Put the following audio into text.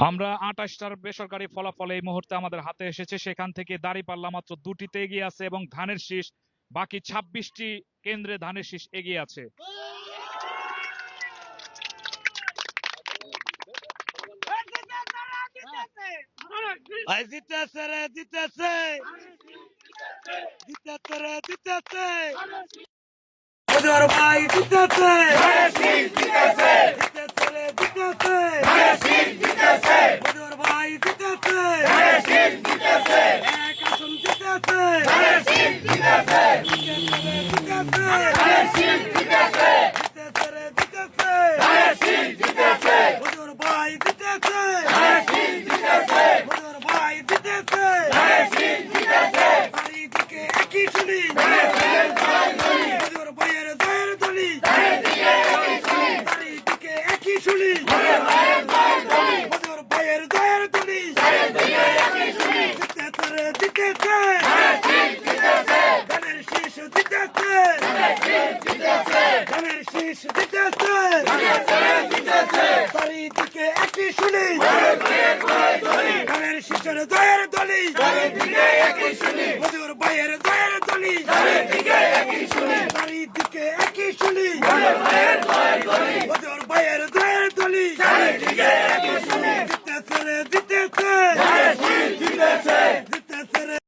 আমরা ২৮টার বেসরকারি ফলাফল এই মুহূর্তে আমাদের হাতে এসেছে। সেখান থেকে দাঁড়িপাল্লা মাত্র ২টিতে এগিয়ে আছে এবং ধানের শীষ বাকি ২৬টি কেন্দ্রে ধানের শীষ এগিয়ে আছে। ভাই জিতেছে, মজুর ভাই জিতেছে, এক আসন জিতেছে, মজুর ভাই জিতেছে, মজুর ভাই জিতেছে, চারিদিকে একই শুনি, মজুর ভাইয়ের জয়ের ধ্বনি, চারিদিকে একই শুনি, মজুর ভাইয়ের জয়ের ধ্বনি, জিতেছে, ধানের শীষ জিতেছে, ধানের শীষ জিতেছে, চারিদিকে একই শুনি, ধানের শীষের জয়ের ধ্বনি, মজুর ভাইয়ের জয়ের ধ্বনি, চারিদিকে একই শুনি,